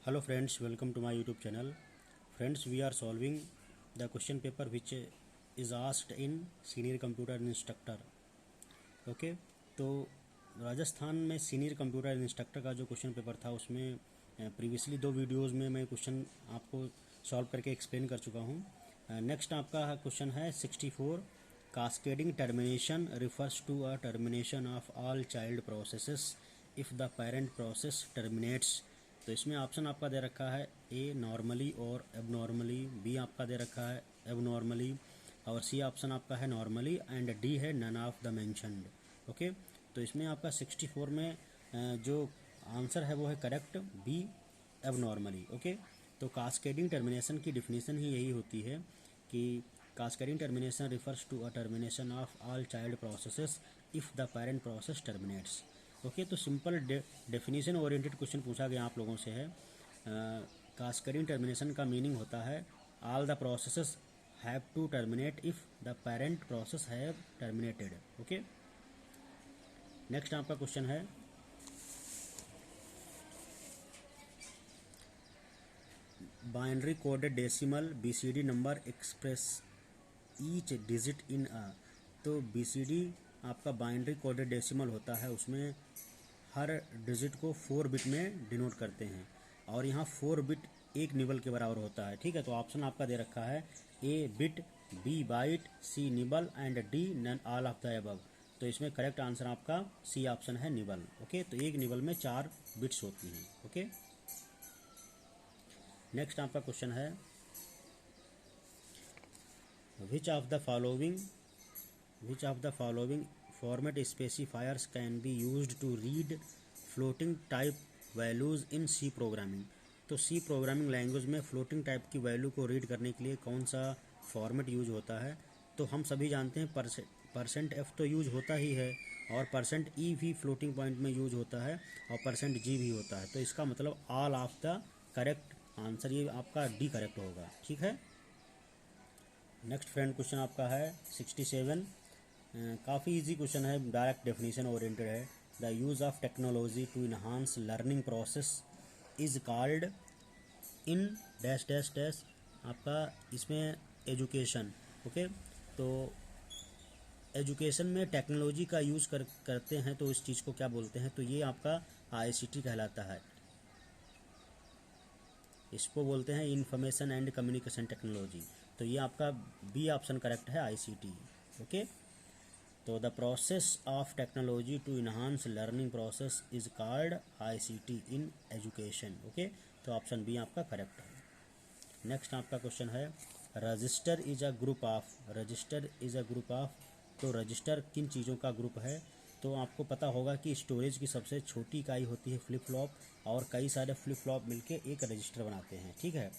Hello friends, welcome to my YouTube channel. Friends, we are solving the question paper which is asked in senior computer instructor. Okay तो राजस्थान में senior computer instructor का जो question paper था उसमें previously 2 videos में मैं question आपको solve करके एक्सप्लेन कर चुका हूँ। नेक्स्ट आपका क्वेश्चन है 64। Cascading termination refers to a termination of all child processes if the parent process terminates. तो इसमें ऑप्शन आपका दे रखा है ए नॉर्मली और एबनॉर्मली, बी आपका दे रखा है एबनॉर्मली और सी ऑप्शन आपका है नॉर्मली एंड डी है none of the mentioned. Okay तो इसमें आपका 64 में जो आंसर है वो है करेक्ट बी एबनॉर्मली। ओके तो कास्केडिंग टर्मिनेशन की डिफिनीशन ही यही होती है कि cascading termination refers to a termination of all child processes if the parent process terminates. Okay तो सिंपल डेफिनेशन ओरिएंटेड क्वेश्चन पूछा गया आप लोगों से है। कास्केडिंग टर्मिनेशन का मीनिंग होता है all the processes have to terminate if the parent process have terminated. Okay next आपका क्वेश्चन है binary coded decimal BCD number express each digit in a. तो बीसीडी आपका बाइनरी कोडेड डेसिमल होता है, उसमें हर डिजिट को 4 बिट में denote करते हैं और यहाँ 4 बिट एक निबल के बराबर होता है। ठीक है तो ऑप्शन आपका दे रखा है A bit, B byte, C nibble and D none all of the above. तो इसमें करेक्ट आंसर आपका सी ऑप्शन है निबल। ओके तो एक निबल में 4 बिट्स होती हैं। ओके नेक्स्ट आपका क्वेश्चन है which of the following format specifiers can be used to read floating type values in C programming. तो सी प्रोग्रामिंग लैंग्वेज में फ्लोटिंग टाइप की वैल्यू को रीड करने के लिए कौन सा फॉर्मेट यूज होता है। तो हम सभी जानते हैं परसेंट एफ तो यूज होता ही है और परसेंट ई भी फ्लोटिंग पॉइंट में यूज होता है और परसेंट जी भी होता है। तो इसका मतलब all of the correct answer ये आपका डी करेक्ट होगा। ठीक है नेक्स्ट फ्रेंड क्वेश्चन आपका है 67। काफ़ी इजी क्वेश्चन है, डायरेक्ट डेफिनेशन ओरिएंटेड है। The use of technology to enhance learning process is called in dash dash dash आपका इसमें एजुकेशन। ओके तो एजुकेशन में टेक्नोलॉजी का यूज़ करते हैं तो इस चीज़ को क्या बोलते हैं। तो ये आपका आईसीटी कहलाता है, इसको बोलते हैं इंफॉर्मेशन एंड कम्युनिकेशन टेक्नोलॉजी। तो ये आपका बी ऑप्शन करेक्ट है आईसीटी। ओके तो the process of technology to enhance learning process is called ICT in education. Okay तो ऑप्शन बी आपका करेक्ट है। नेक्स्ट आपका क्वेश्चन है register is a group of. तो रजिस्टर किन चीज़ों का ग्रुप है। तो आपको पता होगा कि स्टोरेज की सबसे छोटी इकाई होती है फ्लिप फ्लॉप और कई सारे फ्लिप फ्लॉप मिलके एक रजिस्टर बनाते हैं। ठीक है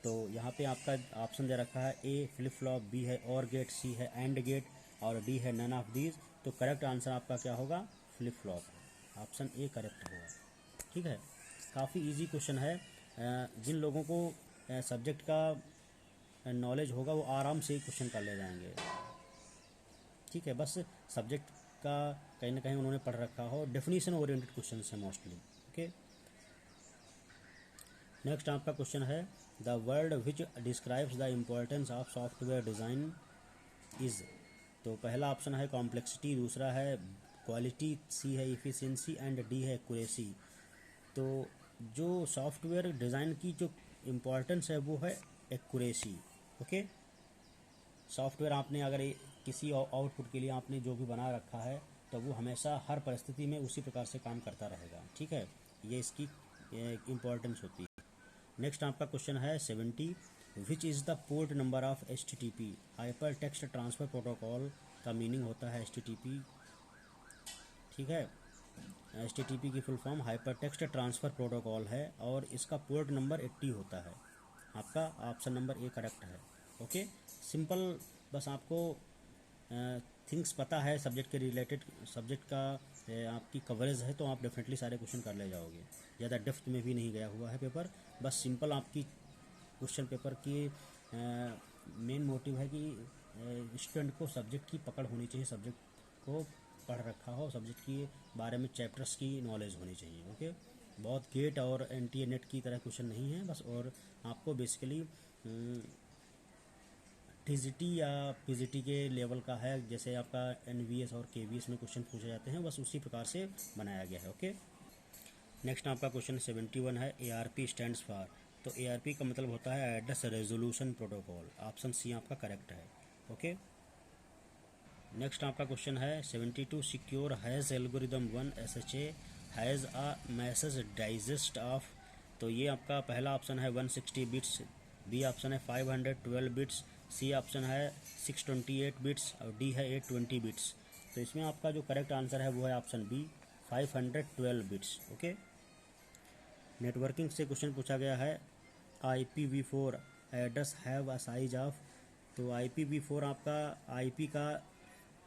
तो यहाँ पे आपका ऑप्शन दे रखा है ए फ्लिप फ्लॉप, बी है और गेट, सी है एंड गेट और डी है नन ऑफ दीज। तो करेक्ट आंसर आपका क्या होगा flip flop, option A correct होगा। ठीक है काफ़ी इजी क्वेश्चन है, जिन लोगों को सब्जेक्ट का नॉलेज होगा वो आराम से ही क्वेश्चन कर ले जाएंगे। ठीक है बस सब्जेक्ट का कहीं ना कहीं उन्होंने पढ़ रखा हो, डेफिनेशन ओरिएंटेड क्वेश्चन है मोस्टली। ओके नेक्स्ट आपका क्वेश्चन है the word which describes the importance of software design is. तो पहला ऑप्शन है कॉम्प्लेक्सिटी, दूसरा है क्वालिटी, सी है इफ़िशियंसी एंड डी है एक्यूरेसी। तो जो सॉफ्टवेयर डिज़ाइन की जो इम्पोर्टेंस है वो है एक्यूरेसी। ओके सॉफ्टवेयर आपने अगर किसी आउटपुट के लिए आपने जो भी बना रखा है तो वो हमेशा हर परिस्थिति में उसी प्रकार से काम करता रहेगा। ठीक है ये इसकी इम्पोर्टेंस होती है। नेक्स्ट आपका क्वेश्चन है 70। Which is the port number of HTTP। Hyper text transfer protocol का मीनिंग होता है HTTP। ठीक है HTTP की full form hyper text transfer protocol है और इसका पोर्ट नंबर 80 होता है। आपका ऑप्शन नंबर ए करेक्ट है। ओके सिंपल बस आपको थिंग्स पता है सब्जेक्ट के रिलेटेड, सब्जेक्ट का आपकी कवरेज है तो आप डेफिनेटली सारे क्वेश्चन कर ले जाओगे। ज़्यादा डेप्थ में भी नहीं गया हुआ है पेपर, बस सिंपल आपकी क्वेश्चन पेपर की मेन मोटिव है कि स्टूडेंट को सब्जेक्ट की पकड़ होनी चाहिए, सब्जेक्ट को पढ़ रखा हो, सब्जेक्ट के बारे में चैप्टर्स की नॉलेज होनी चाहिए। ओके बहुत गेट और एनटीए नेट की तरह क्वेश्चन नहीं है बस, और आपको बेसिकली टीजीटी या पीजीटी के लेवल का है, जैसे आपका एनवीएस और केवीएस में क्वेश्चन पूछे जाते हैं, बस उसी प्रकार से बनाया गया है। ओके, नेक्स्ट आपका क्वेश्चन 71 है, एआरपी स्टैंड्स फॉर। तो एआरपी का मतलब होता है address resolution protocol. Option C आपका करेक्ट है। ओके, नेक्स्ट आपका क्वेश्चन है 72, secure hash algorithm 1 SHA hash a message digest of. तो ये आपका पहला ऑप्शन है 160 बिट्स, बी ऑप्शन है 512 बिट्स, सी ऑप्शन है 628 बिट्स और डी है 820 बिट्स। तो इसमें आपका जो करेक्ट आंसर है वो है option B 512 bits. Okay, networking से क्वेश्चन पूछा गया है, IPv4 address have a size of. तो IPv4 आपका IP का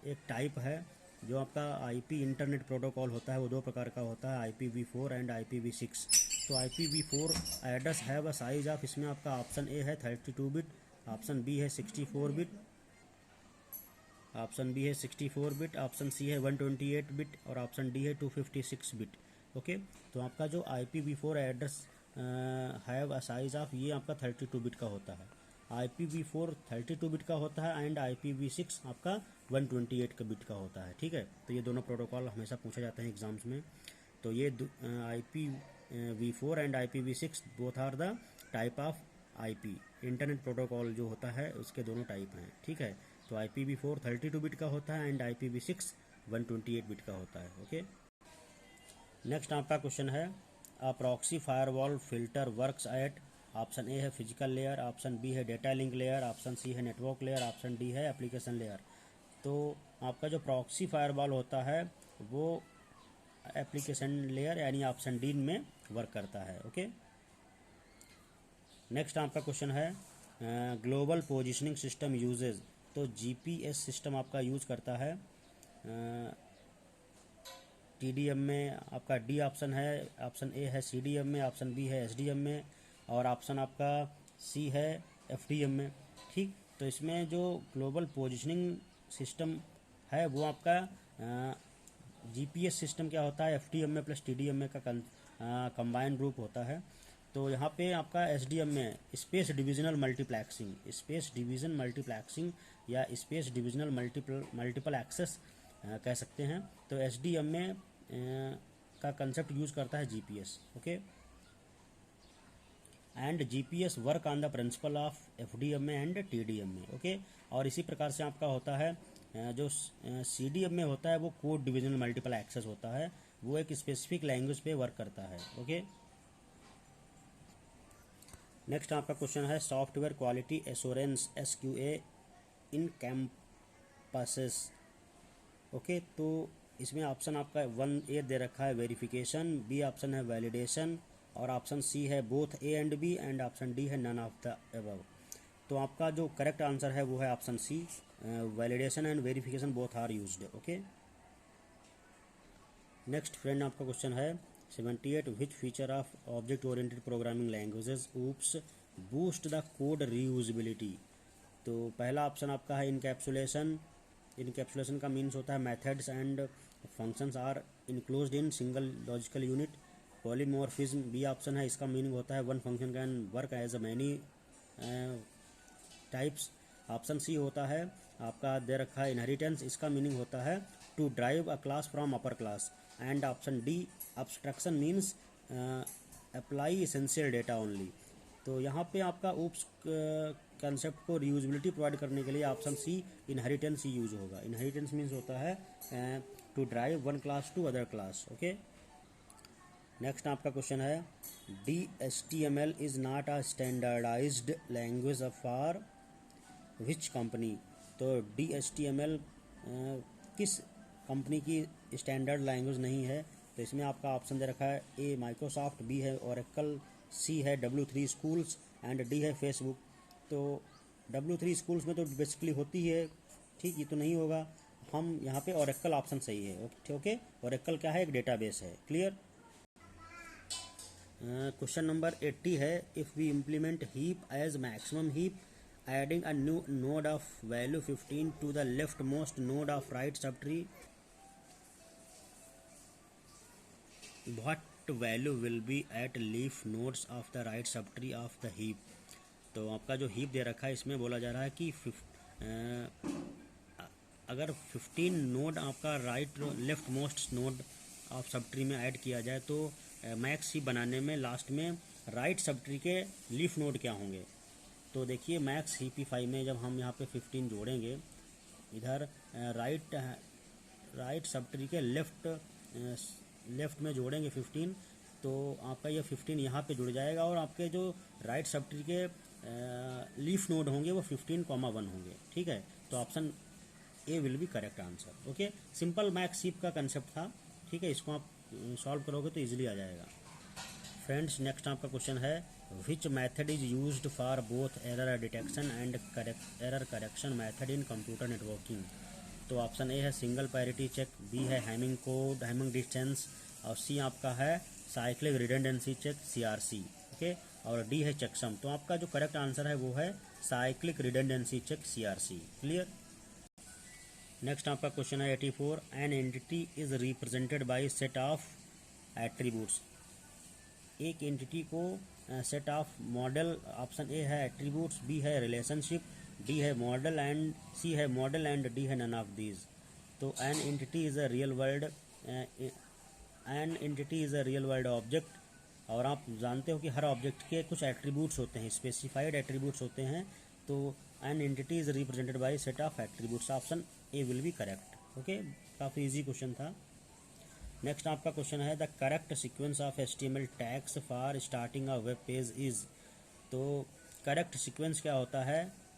एक टाइप है। जो आपका IP इंटरनेट प्रोटोकॉल होता है वो दो प्रकार का होता है, IPv4 एंड IPv6। तो IPv4 address have a size of, इसमें आपका ऑप्शन ए है 32 बिट, ऑप्शन बी है 64 बिट, ऑप्शन बी है 64 बिट, ऑप्शन सी है 128 बिट और ऑप्शन डी है 256 बिट। ओके, तो आपका जो IPv4 address have a size of, ये आपका 32 बिट का होता है। IPv4 32 बिट का होता है एंड IPv6 आपका 128 बिट का होता है। ठीक है, तो ये दोनों प्रोटोकॉल हमेशा पूछे जाते हैं एग्जाम्स में। तो ये IPv4 and IPv6 both are the type of IP internet protocol जो होता है उसके दोनों टाइप हैं। ठीक है, तो IPv4 32 बिट का होता है एंड IPv6 128 बिट का होता है। ओके, नेक्स्ट आपका क्वेश्चन है, a proxy firewall filter works at. Option A है फिजिकल लेयर, ऑप्शन बी है data link layer, option C है नेटवर्क लेयर, ऑप्शन डी है एप्लीकेशन लेयर। तो आपका जो प्रॉक्सी फायरवॉल होता है वो एप्लीकेशन लेयर यानी ऑप्शन डी में वर्क करता है। ओके, नेक्स्ट आपका क्वेश्चन है, ग्लोबल पोजिशनिंग सिस्टम यूजेज। तो GPS सिस्टम आपका यूज़ करता है TDM में। आपका डी ऑप्शन है, ऑप्शन ए है CDM में, ऑप्शन बी है SDM में और ऑप्शन आपका सी है FDM में। ठीक, तो इसमें जो ग्लोबल पोजिशनिंग सिस्टम है वो आपका GPS सिस्टम क्या होता है, FDM में प्लस TDM में का कंबाइंड रूप होता है। तो यहाँ पे आपका SDM में space divisional multiplexing, space division multiplexing या स्पेस डिविजनल मल्टीपल एक्सेस कह सकते हैं। तो SDM में का कंसेप्ट यूज करता है GPS। Okay, and GPS work on the principle of FDM में एंड TDM में। ओके, और इसी प्रकार से आपका होता है जो CDM में होता है वो कोड डिविजनल मल्टीपल एक्सेस होता है, वो एक स्पेसिफिक लैंग्वेज पे वर्क करता है। ओके, नेक्स्ट आपका क्वेश्चन है, software quality assurance SQA encompasses. Okay, तो इसमें ऑप्शन आपका 1A दे रखा है वेरिफिकेशन, बी ऑप्शन है वैलिडेशन और ऑप्शन सी है both A and B and option D है नन ऑफ द अबव। तो आपका जो करेक्ट आंसर है वो है option C, validation and verification both are used. Okay, next friend आपका क्वेश्चन है 78, which feature of object oriented programming languages oops boost the code reusability. तो पहला ऑप्शन आपका है इनकैप्सुलेशन। इनकैप्सुलेशन का मीन्स होता है methods and functions are enclosed in single logical unit. Polymorphism B option है, इसका मीनिंग होता है one function can work as a many types. Option C होता है आपका दे रखा है इनहेरिटेंस, इसका मीनिंग होता है to drive a class from upper class. And option D abstraction means apply essential data only. तो यहाँ पे आपका ऊप्स कंसेप्ट को रीयूजिबिलिटी प्रोवाइड करने के लिए ऑप्शन सी इनहेरिटेंस ही यूज होगा। इनहेरिटेंस मीन्स होता है to drive one class to other class. Okay, next आपका क्वेश्चन है, DHTML is not a standardised language for which company. तो DHTML किस कंपनी की स्टैंडर्ड लैंग्वेज नहीं है। तो इसमें आपका ऑप्शन दे रखा है, ए माइक्रोसॉफ्ट, बी है ओरेकल, सी है W3 स्कूल्स एंड डी है फेसबुक। तो W3 स्कूल्स में तो बेसिकली होती है, ठीक, ये तो नहीं होगा। हम यहाँ पे ओरेकल ऑप्शन सही है। ओके, ओरेकल क्या है, एक डेटाबेस है। क्लियर। क्वेश्चन नंबर 80 है, if we implement heap as maximum heap adding a new node of value 15 to the leftmost node of right subtree, what left value will be at leaf nodes of the right subtree of the heap. तो आपका जो heap दे रखा है इसमें बोला जा रहा है कि अगर 15 नोड आपका right left most node of sub tree में ऐड किया जाए तो मैक्स हीप बनाने में लास्ट में राइट सब ट्री के लीफ नोड क्या होंगे। तो देखिए मैक्स हीपीफाई में जब हम यहाँ पे 15 जोड़ेंगे, इधर राइट सब ट्री के लेफ्ट में जोड़ेंगे 15, तो आपका ये 15 यहाँ पे जुड़ जाएगा और आपके जो राइट सब ट्री के लीफ नोड होंगे वो 15,1 होंगे। ठीक है, तो option A will be correct answer. Okay, simple max heap का कंसेप्ट था। ठीक है, इसको आप सॉल्व करोगे तो इजीली आ जाएगा। फ्रेंड्स, नेक्स्ट आपका क्वेश्चन है which method is used for both error detection and error correction method in computer networking. तो ऑप्शन ए है सिंगल पैरिटी चेक, बी है हैमिंग कोड हैमिंग डिस्टेंस, और सी आपका है cyclic redundancy check CRC। Okay, और D है checksum. तो आपका जो करेक्ट आंसर है वो है cyclic redundancy check CRC। Clear. Next आपका क्वेश्चन है 84, an entity is represented by set of attributes. एक एंटिटी को set of model, option A है एट्रीब्यूट्स, बी है रिलेशनशिप, डी है मॉडल एंड सी है मॉडल एंड डी है नन ऑफ दीज। तो N entity is a real world object, और आप जानते हो कि हर ऑब्जेक्ट के कुछ एट्रीब्यूट्स होते हैं, स्पेसिफाइड एट्रीब्यूट्स होते हैं। तो N entity is represented by set of attributes, option A will be correct. Okay, काफ़ी इजी क्वेश्चन था। नेक्स्ट आपका क्वेश्चन है the correct sequence of HTML tags for starting a web page is. तो correct sequence क्या होता है,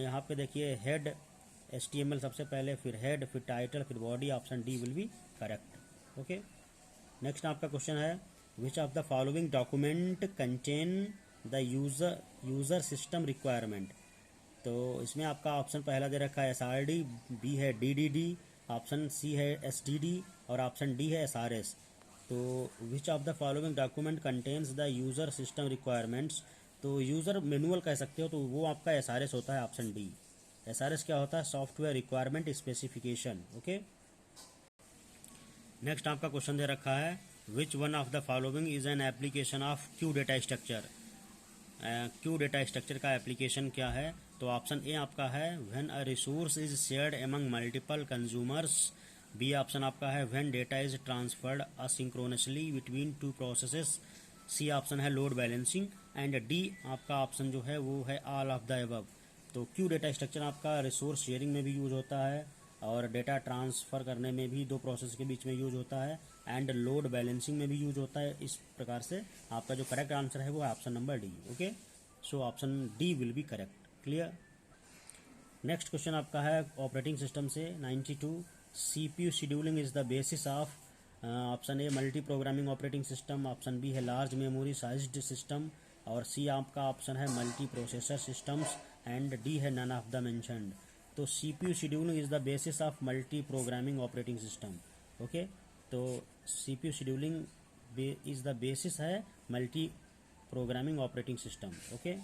यहाँ पे देखिए हेड HTML सबसे पहले, फिर हेड, फिर टाइटल, फिर body, option D will be correct. Okay, next आपका क्वेश्चन है which of the following document contain the user system requirement. तो इसमें आपका ऑप्शन पहला दे रखा है SRD, बी है DDD, ऑप्शन सी है STD और ऑप्शन डी है SRS। तो विच of the following document contains the user system requirements. तो यूज़र मैनुअल कह सकते हो, तो वो आपका SRS होता है, ऑप्शन डी। SRS क्या होता है, software requirement specification. Okay, next आपका क्वेश्चन दे रखा है which one of the following is an application of queue data structure. Queue data structure का एप्लीकेशन क्या है। तो ऑप्शन ए आपका है when a resource is shared among multiple consumers, B option आपका है when data is transferred asynchronously between two processes, C option है load balancing, and D आपका ऑप्शन जो है वो है ऑल ऑफ द अबव। तो क्यू डेटा स्ट्रक्चर आपका रिसोर्स शेयरिंग में भी यूज होता है और डेटा ट्रांसफ़र करने में भी दो प्रोसेस के बीच में यूज होता है, एंड लोड बैलेंसिंग में भी यूज होता है। इस प्रकार से आपका जो करेक्ट आंसर है वो है option number D. Okay, so option D will be correct. Clear. Next question आपका है ऑपरेटिंग सिस्टम से 92, CPU scheduling is the basis of, option A multi programming operating system, option B है large memory sized system, और C आपका option है multi processor systems, and D है none of the mentioned. तो CPU scheduling is the basis of multi programming operating system. Okay, तो CPU scheduling is the basis है multi programming operating system. Okay.